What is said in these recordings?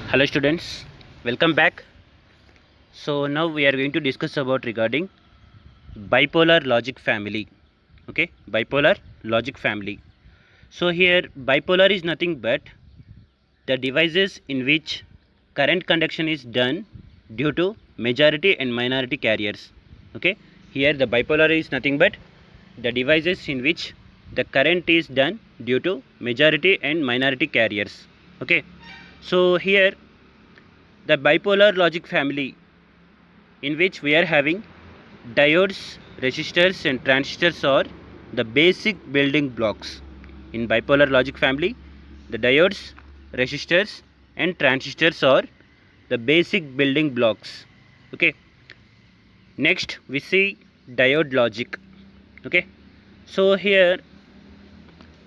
Hello students, welcome back. So now we are going to discuss about regarding bipolar logic family. Okay, bipolar logic family. So here bipolar is nothing but the devices in which current conduction is done due to majority and minority carriers. Okay, here the bipolar is nothing but the devices in which the current is done due to majority and minority carriers. Okay, so here the bipolar logic family in which we are having diodes, resistors and transistors are the basic building blocks. In bipolar logic family, the diodes, resistors and transistors are the basic building blocks. Okay. Next we see diode logic. Okay. So here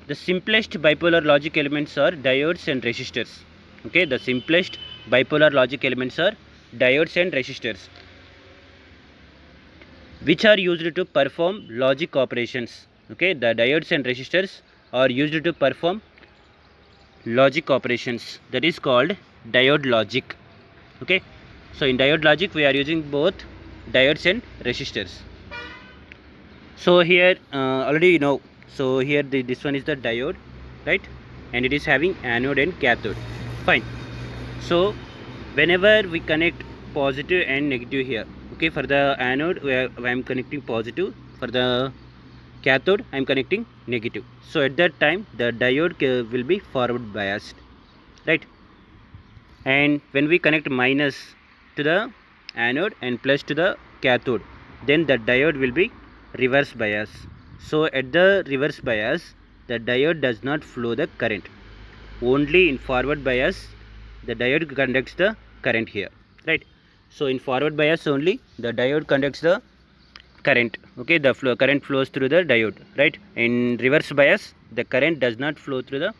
the simplest bipolar logic elements are diodes and resistors. Okay, the simplest bipolar logic elements are diodes and resistors, which are used to perform logic operations. Okay, the diodes and resistors are used to perform logic operations, that is called diode logic. Okay, so in diode logic we are using both diodes and resistors. So here already you know, so here this one is the diode, right, and it is having anode and cathode. Fine. So whenever we connect positive and negative here, okay, for the anode I am connecting positive, for the cathode I am connecting negative. So at that time the diode will be forward biased, right, and when we connect minus to the anode and plus to the cathode, then the diode will be reverse bias. So at the reverse bias the diode does not flow the current, only in forward bias the diode conducts the current here, right. So in forward bias only the diode conducts the current. Okay, the current flows through the diode, right. In reverse bias the current does not flow through the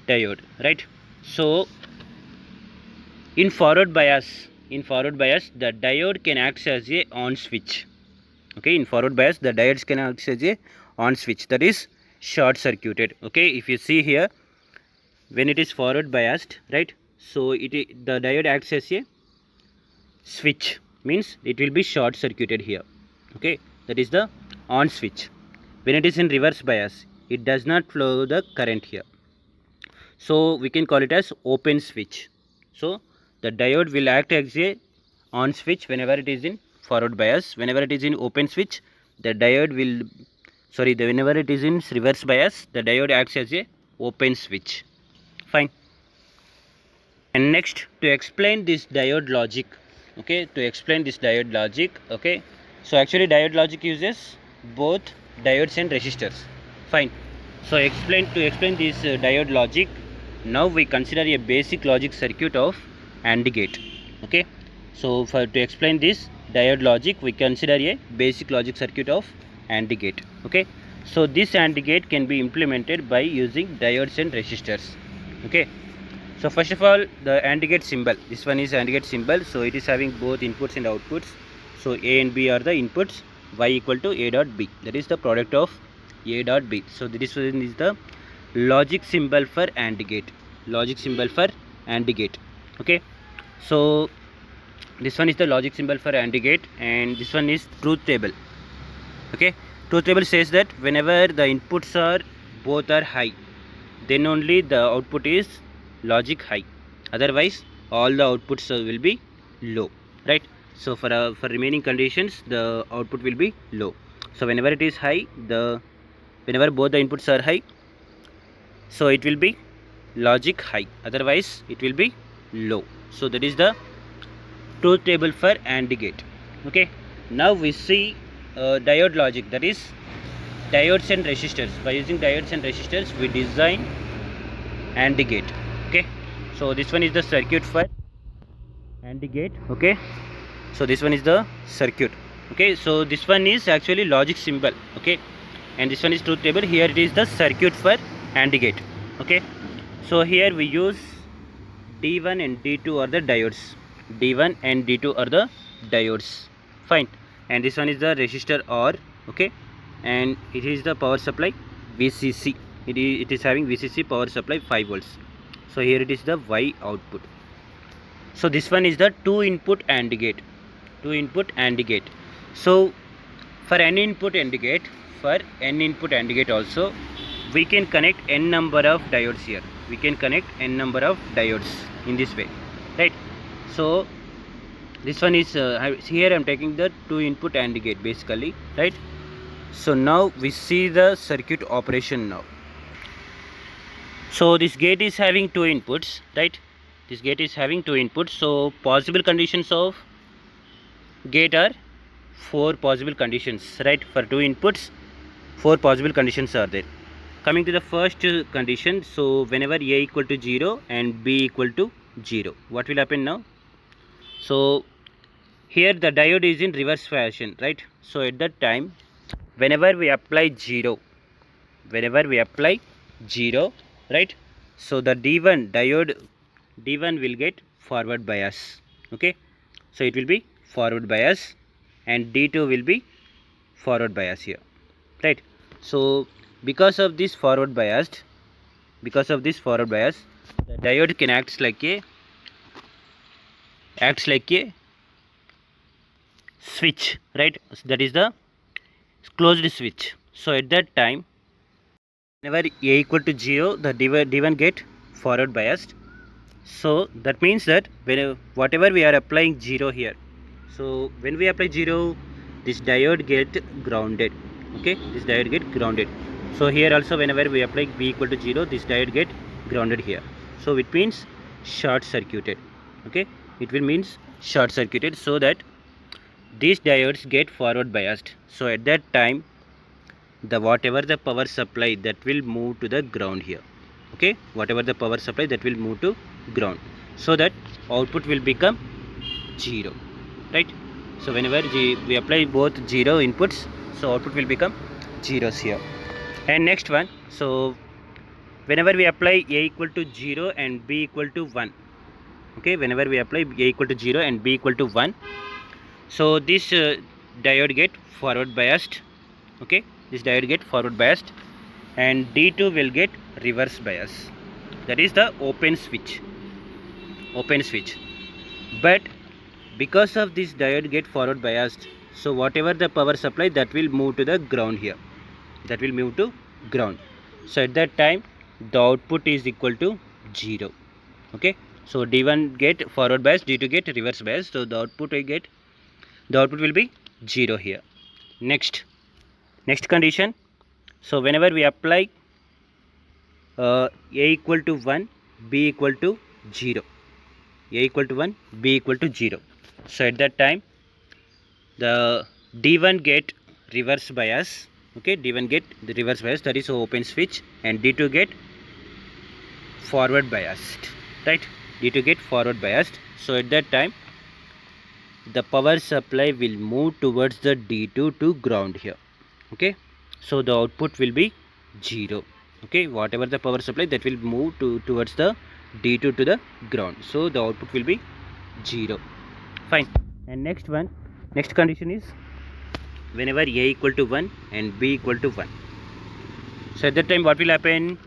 diode, right. So in forward bias the diode can act as a on switch. Okay, in forward bias the diodes can act as a on switch, that is short circuited. Okay, if you see here, when it is forward biased, right, so the diode acts as a switch, means it will be short circuited here. Okay, that is the on switch. When it is in reverse bias it does not flow the current here, so we can call it as open switch. So the diode will act as a on switch whenever it is in forward bias. Whenever it is in open switch the diode will whenever it is in reverse bias the diode acts as a open switch. Fine. And next, to explain this diode logic, okay, okay, so actually diode logic uses both diodes and resistors. Fine. So to explain this diode logic, now we consider a basic logic circuit of AND gate. Okay, so to explain this diode logic we consider a basic logic circuit of AND gate. Okay, so this AND gate can be implemented by using diodes and resistors. Okay, so first of all the AND gate symbol, this one is AND gate symbol, so it is having both inputs and outputs. So A and B are the inputs, Y equal to A dot B, that is the product of A dot B. So this one is the logic symbol for AND gate, okay. So this one is the logic symbol for AND gate, and this one is truth table. Okay, truth table says that whenever the inputs are both are high, then only the output is logic high, otherwise all the outputs will be low, right. So for remaining conditions the output will be low. So whenever it is high, whenever both the inputs are high, so it will be logic high, otherwise it will be low. So that is the truth table for AND gate. Okay, now we see diode logic, that is diodes and resistors. By using diodes and resistors we design AND gate. Okay, so this one is the circuit for AND gate. Okay, so this one is the circuit. Okay, so this one is actually logic symbol. Okay, and this one is truth table. Here it is the circuit for AND gate. Okay, so here we use D1 and D2 are the diodes. D1 and D2 are the diodes. Fine. And this one is the resistor R. Okay, and it is the power supply VCC. It is having VCC power supply 5 volts. So here it is the Y output. So this one is the 2 input AND gate. 2 input AND gate. So for n input AND gate, also, we can connect n number of diodes here. We can connect n number of diodes in this way, right? So this one is here I am taking the 2 input AND gate basically, right? So now we see the circuit operation now. So this gate is having 2 inputs, right? This gate is having 2 inputs. So possible conditions of gate are 4 possible conditions, right? For 2 inputs, 4 possible conditions are there. Coming to the first condition, so whenever A equal to 0 and B equal to 0, what will happen now? So here the diode is in reverse fashion, right? So at that time, whenever we apply 0, right? So the D1 will get forward bias, okay? So it will be forward bias, and D2 will be forward bias here, right? So because of this forward bias, the diode can act like a switch, right? That is the closed switch. So at that time, whenever A equal to 0, the D1 get forward biased. So that means that whatever we are applying 0 here, so when we apply 0, this diode get grounded, okay? This diode get grounded. So here also whenever we apply B equal to 0, this diode get grounded here. So it means short circuited, okay? It will means short circuited, so that these diodes get forward biased. So at that time, whatever the power supply, that will move to the ground here, okay? Whatever the power supply, that will move to ground, so that output will become 0, right? So whenever we apply both 0 inputs, so output will become zeros here. And next one, so whenever we apply A equal to 0 and B equal to 1, okay? Whenever we apply A equal to 0 and B equal to 1, so this diode get forward biased, okay? This diode get forward biased, and D2 will get reverse bias. That is the open switch. But because of this diode get forward biased, so whatever the power supply, that will move to the ground here. That will move to ground. So at that time, the output is equal to 0, okay? So D1 get forward bias, D2 get reverse bias. So the output will be 0 here. Next condition, so whenever we apply A equal to 1, B equal to 0, A equal to 1, B equal to 0, so at that time, the D1 get reverse bias, okay? D1 get the reverse bias, that is open switch, and D2 get forward biased, right? D2 get forward biased. So at that time, the power supply will move towards the D2 to ground here, okay? So the output will be 0, okay? Whatever the power supply, that will move towards the D2 to the ground, so the output will be 0. Fine. And next condition is whenever A equal to 1 and B equal to 1, so at that time, what will happen?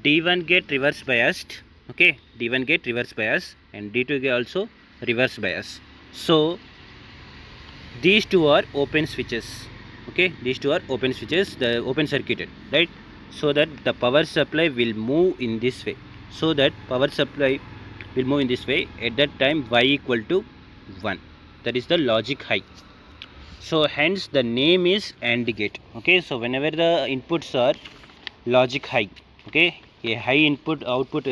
D1 get reverse biased, okay? D1 get reverse bias, and D2 get also reverse bias. So these two are open switches, okay? These two are open switches, the open circuited, right? So that the power supply will move in this way. So that power supply will move in this way. At that time, Y equal to 1, that is the logic high. So hence the name is AND gate, okay? So whenever the inputs are logic high, okay, a high input output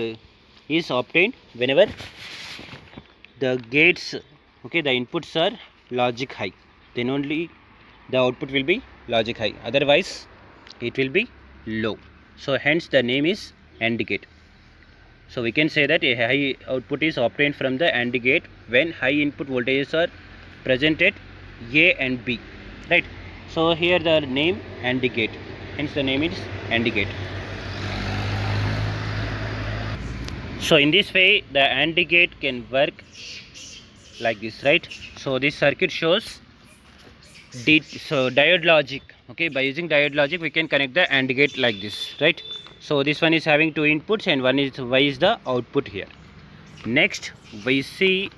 is obtained whenever the gates, okay, the inputs are logic high, then only the output will be logic high, otherwise it will be low. So hence the name is AND gate. So we can say that a high output is obtained from the AND gate when high input voltages are present at A and B, right? So here the name AND gate, hence the name is AND gate. So in this way, the AND gate can work like this, right? So this circuit shows diode logic, okay? By using diode logic, we can connect the AND gate like this, right? So this one is having 2 inputs, and Y is the output here. Next we see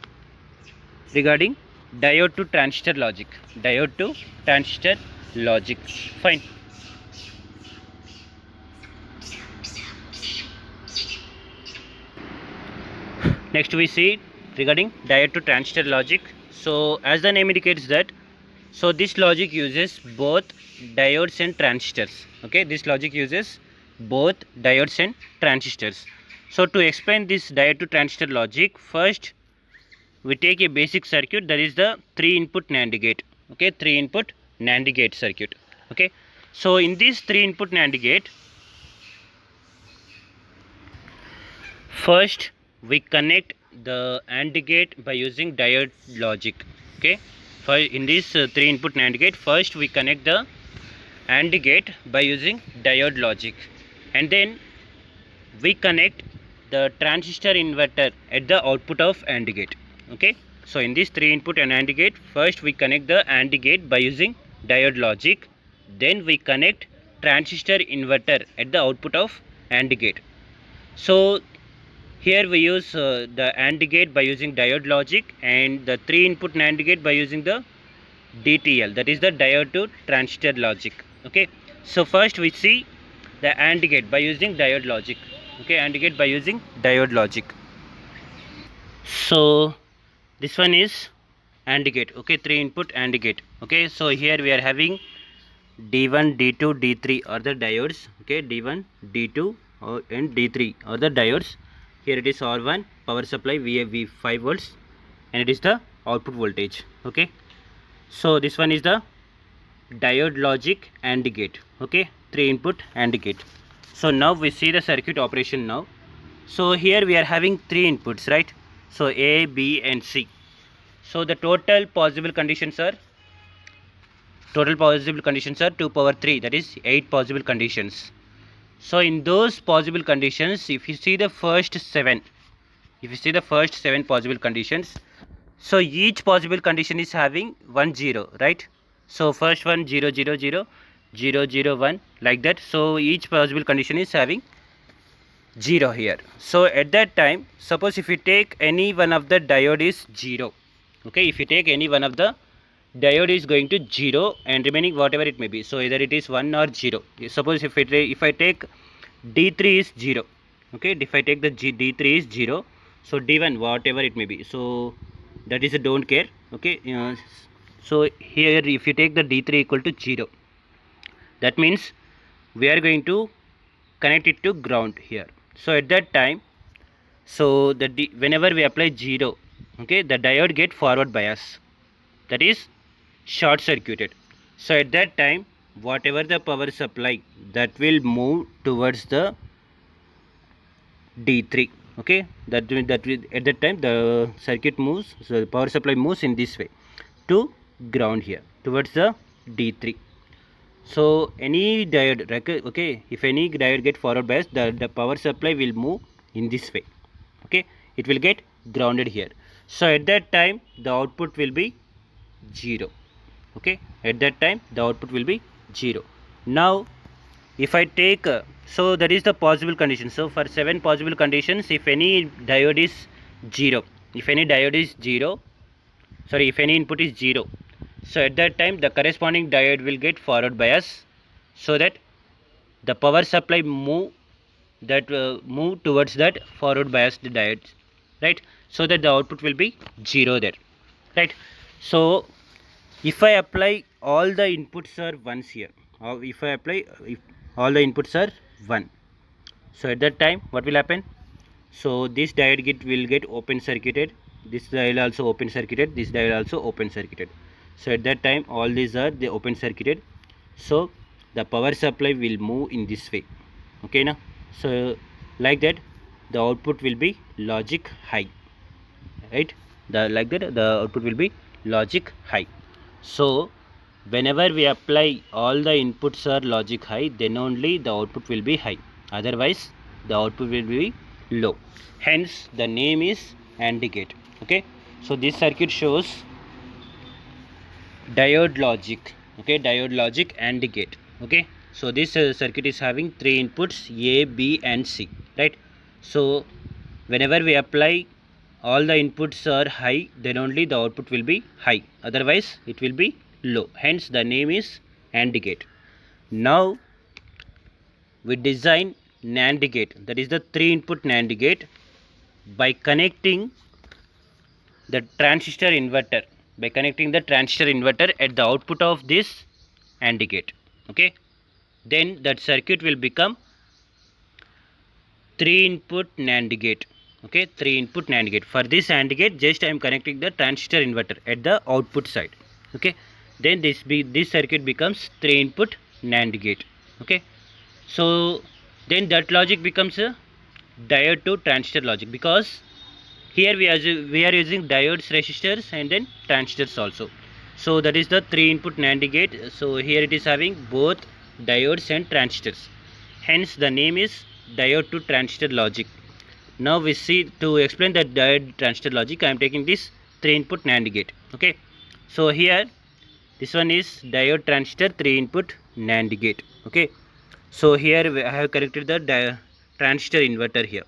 regarding diode to transistor logic. Diode to transistor logic. Fine. Next we see regarding diode to transistor logic. So as the name indicates that, so this logic uses both diodes and transistors. Okay, this logic uses both diodes and transistors. So to explain this diode to transistor logic, first we take a basic circuit, that is the 3 input NAND gate. Okay, 3 input NAND gate circuit. Okay, so in this 3 input NAND gate, first we connect the AND gate by using diode logic. Okay, in this 3 input NAND gate, first we connect the AND gate by using diode logic, and then we connect the transistor inverter at the output of AND gate. Okay, so in this 3 input and AND gate, first we connect the AND gate by using diode logic, then we connect transistor inverter at the output of AND gate. So here we use the AND gate by using diode logic, and the 3 input NAND gate by using the DTL, that is the diode to transistor logic. Okay, so first we see the AND gate by using diode logic. Okay, AND gate by using diode logic. So this one is AND gate. Okay, 3 input AND gate. Okay, so here we are having D1, D2, D3 are the diodes. Okay, D1, D2 and D3 are the diodes. Here it is R1 power supply VAV 5 volts, and it is the output voltage. Okay, so this one is the diode logic AND gate. Okay, 3 input AND gate. So now we see the circuit operation now. So here we are having 3 inputs, right? So A, B and C. So the total possible conditions are 2 power 3, that is 8 possible conditions. So in those possible conditions, if you see the first 7 possible conditions, so each possible condition is having 1 0, right? So first one 0 0 0 0 0 1, like that. So each possible condition is having 0 here. So at that time, suppose if you take any one of the diode is 0. Okay, if you take any one of the diode is going to 0 and remaining whatever it may be, so either it is 1 or 0. Suppose if I take D3 is 0. Okay, if I take the D3 is 0, so D1 whatever it may be, so that is a don't care. Okay, so here if you take the D3 equal to 0, that means we are going to connect it to ground here. So at that time, so whenever we apply 0, okay, the diode get forward bias, that is short circuited. So at that time, whatever the power supply, that will move towards the D3. Okay, at that time the circuit moves, so the power supply moves in this way to ground here towards the D3. So any diode, okay, if any diode get forward bias, the power supply will move in this way. Okay, it will get grounded here. So at that time the output will be 0. Okay, at that time the output will be 0. Now if I take so that is the possible condition. So for 7 possible conditions, if any diode is 0, if any input is 0, so at that time the corresponding diode will get forward bias, so that the power supply move towards that forward biased diode, right? So that the output will be 0 there, right? So if I apply all the inputs are 1s here, or if all the inputs are 1, so at that time what will happen? So this diode will get open circuited, this diode also open circuited, this diode also open circuited. So at that time all these are the open circuited, so the power supply will move in this way. Okay now, so like that the output will be logic high, right? Like that the output will be logic high. So whenever we apply all the inputs are logic high, then only the output will be high, otherwise the output will be low. Hence the name is AND gate. Okay, so this circuit shows diode logic. Okay, diode logic AND gate. Okay, so this circuit is having 3 inputs A, B and C, right? So whenever we apply all the inputs are high, then only the output will be high, otherwise it will be low. Hence the name is AND gate. Now we design NAND gate, that is the 3 input NAND gate, by connecting the transistor inverter, at the output of this AND gate. Okay, then that circuit will become 3 input NAND gate. Okay, 3 input NAND gate. For this AND gate, just I am connecting the transistor inverter at the output side. Okay, then this circuit becomes 3 input NAND gate. Okay, so then that logic becomes a diode to transistor logic, because here we are using diodes, resistors, and then transistors also. So that is the 3 input NAND gate. So here it is having both diodes and transistors, hence the name is diode to transistor logic. Now we see, to explain the diode transistor logic, I am taking this 3 input NAND gate. Okay, so here this one is diode transistor 3 input NAND gate. Okay, so here I have connected the transistor inverter here,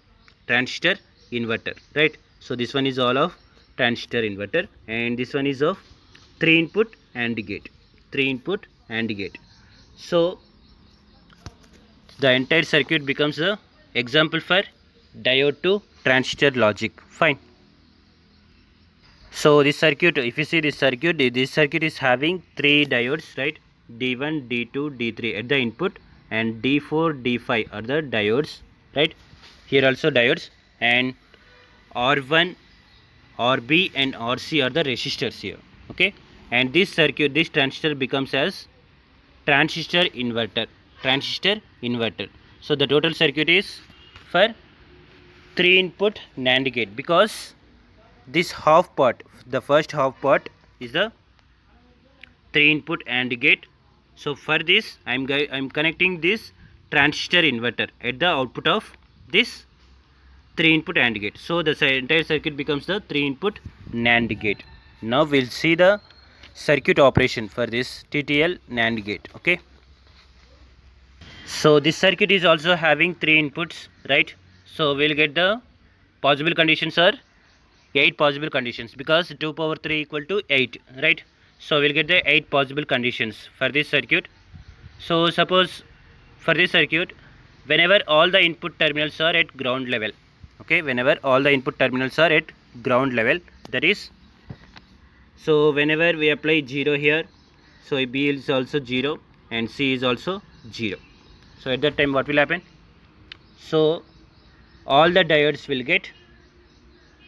transistor inverter, right? So this one is all of transistor inverter, and this one is of 3 input AND gate, 3 input AND gate. So the entire circuit becomes a example for diode to transistor logic. Fine. So this circuit, if you see this circuit is having 3 diodes, right? D1, D2, D3 at the input, and D4, D5 are the diodes, right? Here also diodes, and R1, RB, and RC are the resistors here. Okay, and this circuit, this transistor becomes as transistor inverter, So the total circuit is for 3 input NAND gate, because this half part, the first half part is the 3 input AND gate. So for this I am connecting this transistor inverter at the output of this 3 input AND gate. So the entire circuit becomes the 3 input NAND gate. Now we'll see the circuit operation for this TTL NAND gate. Okay, so this circuit is also having 3 inputs, right? So we'll get the possible conditions are 8 possible conditions, because 2 power 3 equal to 8, right? So we'll get the 8 possible conditions for this circuit. So suppose for this circuit, whenever all the input terminals are at ground level, okay, whenever all the input terminals are at ground level, that is, so whenever we apply 0 here, so B is also 0 and C is also 0. So at that time what will happen? So all the diodes will get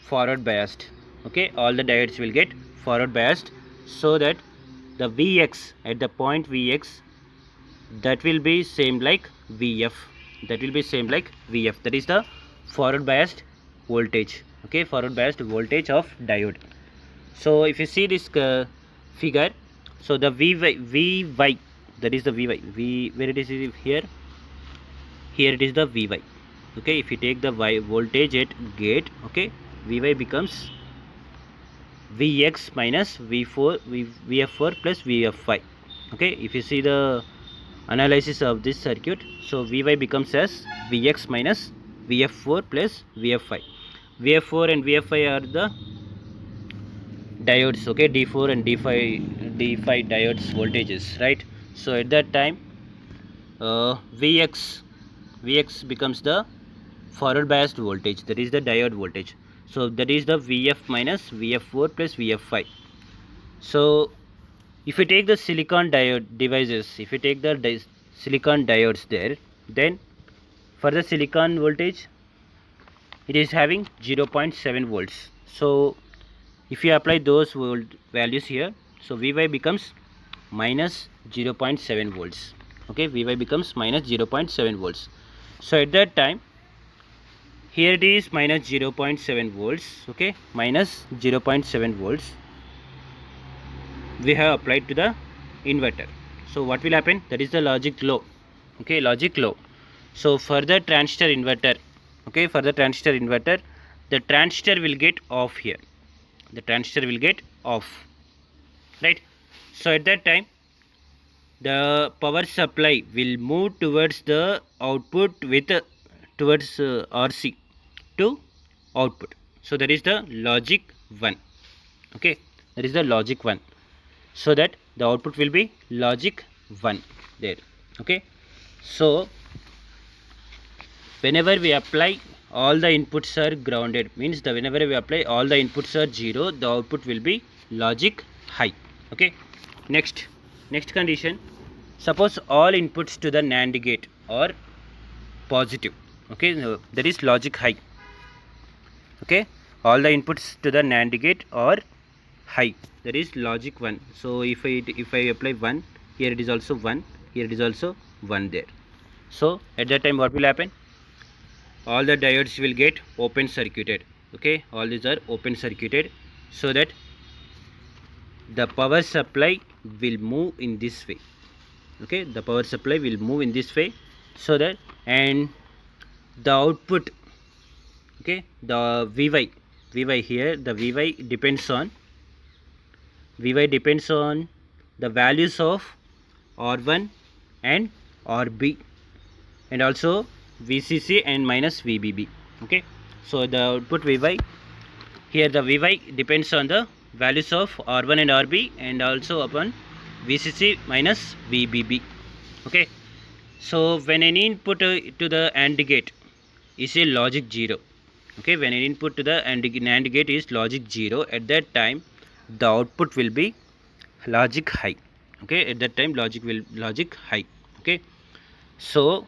forward biased. Okay, all the diodes will get forward biased, so that the Vx at the point Vx, that will be same like Vf, that is the forward biased voltage. Okay, forward biased voltage of diode. So if you see this figure, so the Vy, that is the Vy, where it is here it is the Vy. Okay, if you take the voltage at gate, okay, Vy becomes Vx minus Vf4 plus Vf5. Okay, if you see the analysis of this circuit, so Vy becomes as Vx minus Vf4 plus Vf5. Vf4 and Vf5 are the diodes. Okay, D4 and D5 diodes voltages, right? So at that time Vx becomes the forward biased voltage, that is the diode voltage. So that is the Vf minus Vf4 plus Vf5. So if you take the silicon diode devices, if you take the silicon diodes there, then for the silicon voltage it is having 0.7 volts. So if you apply those values here, so Vy becomes minus 0.7 volts. Okay, Vy becomes minus 0.7 volts. So at that time, here it is minus 0.7 volts. Okay, minus 0.7 volts we have applied to the inverter. So what will happen? That is the logic low. Okay, logic low. So for the transistor inverter, okay, for the transistor inverter, the transistor will get off here, the transistor will get off, right? So at that time the power supply will move towards the output with towards RC to output. So that is the logic 1. Okay, that is the logic 1. So that the output will be logic 1 there. Okay, so whenever we apply all the inputs are grounded, means the whenever we apply all the inputs are 0, the output will be logic high. Okay, next condition, suppose all inputs to the NAND gate are positive. Okay, that is logic high. Okay, all the inputs to the NAND gate are high, that is logic 1. So if I apply 1 here, it is also 1, here it is also 1 there. So at that time what will happen? All the diodes will get open circuited. Okay, all these are open circuited, so that the power supply will move in this way. Okay, the power supply will move in this way, so that, and the output, okay, the Vy here, the Vy depends on the values of R1 and RB, and also VCC and minus VBB. Okay, so the output Vy here, the Vy depends on the values of R1 and RB, and also upon VCC minus VBB. Okay, so when any input to the AND gate is a logic 0. Okay, when an input to the NAND gate is logic 0, at that time the output will be logic high. Okay, at that time logic high. Okay, so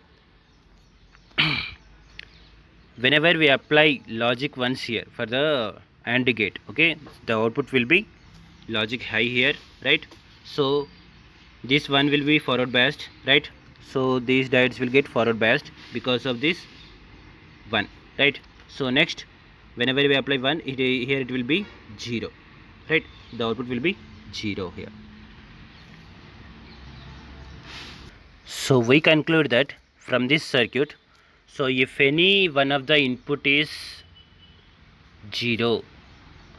whenever we apply logic once here for the AND gate, okay, the output will be logic high here, right? So this one will be forward biased, right? So these diodes will get forward biased because of this 1, right? So next, whenever we apply 1, here it will be 0, right? The output will be 0 here. So we conclude that from this circuit, so if any one of the input is 0,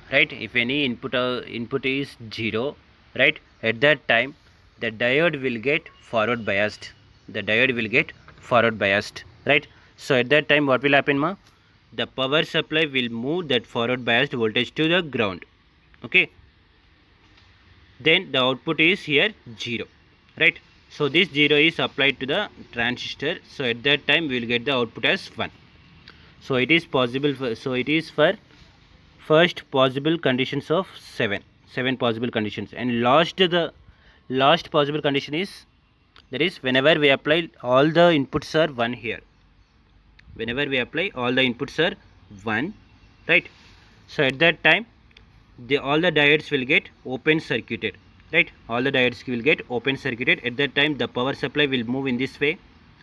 right, if any input is 0, right, at that time the diode will get forward biased, right? So at that time what will happen, ma? The power supply will move that forward biased voltage to the ground. Okay, then the output is here 0, right? So this 0 is applied to the transistor, so at that time we will get the output as 1. So it is possible for, so it is for first possible conditions of 7 possible conditions, and the last possible condition is, that is whenever we apply all the inputs are 1 here, whenever we apply all the inputs are 1, right? So at that time all the diodes will get open circuited, right? All the diodes will get open circuited. At that time the power supply will move in this way,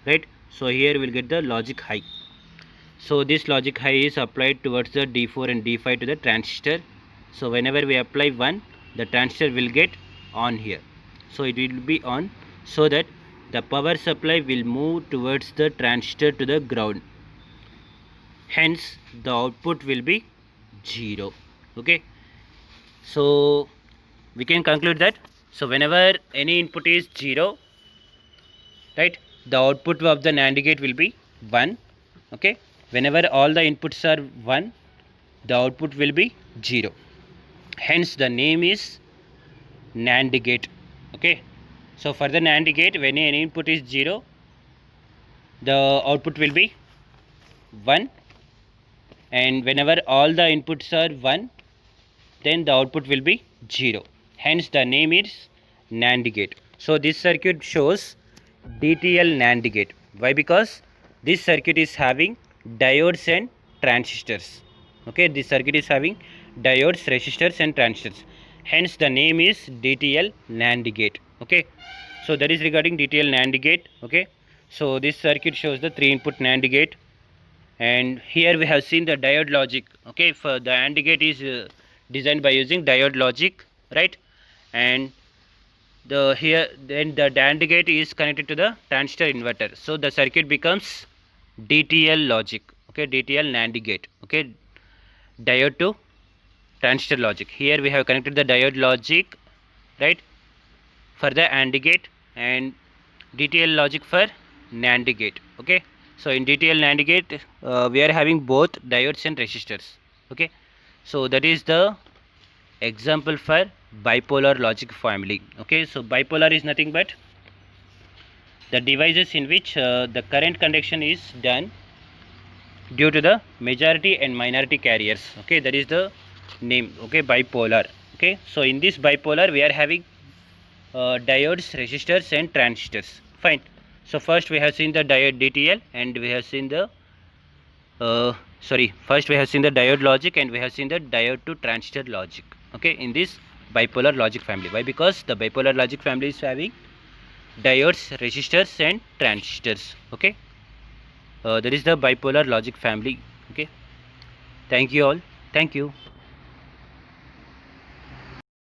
right? So here we will get the logic high. So this logic high is applied towards the D4 and D5 to the transistor. So whenever we apply 1, the transistor will get on here, so it will be on, so that the power supply will move towards the transistor to the ground, hence the output will be 0. Okay, so we can conclude that, so whenever any input is 0, right, the output of the NAND gate will be 1. Okay, whenever all the inputs are 1, the output will be 0, hence the name is NAND gate. Okay, so for the NAND gate, when any input is 0, the output will be 1, and whenever all the inputs are 1, then the output will be 0, hence the name is NAND gate. So this circuit shows DTL NAND gate. Why? Because this circuit is having diodes and transistors. Okay, this circuit is having diodes, resistors and transistors, hence the name is DTL NAND gate. Okay, so that is regarding DTL NAND gate. Okay, so this circuit shows the 3 input NAND gate, and here we have seen the diode logic. Okay, for the AND gate is designed by using diode logic, right? And the here then the AND gate is connected to the transistor inverter, so the circuit becomes DTL logic. Okay, DTL NAND gate. Okay, diode to transistor logic. Here we have connected the diode logic, right, for the AND gate, and DTL logic for NAND gate. Okay, so in DTL NAND gate we are having both diodes and resistors. Okay, So that is the example for bipolar logic family. Okay, so bipolar is nothing but the devices in which the current conduction is done due to the majority and minority carriers. Okay, that is the name. Okay, bipolar. Okay, so in this bipolar we are having diodes, resistors and transistors. Fine. So first we have seen the diode DTL, and we have seen the first we have seen the diode logic, and we have seen the diode to transistor logic. Okay, in this bipolar logic family. Why? Because the bipolar logic family is having diodes, resistors and transistors. Okay, that is the bipolar logic family. Okay, thank you all. Thank you.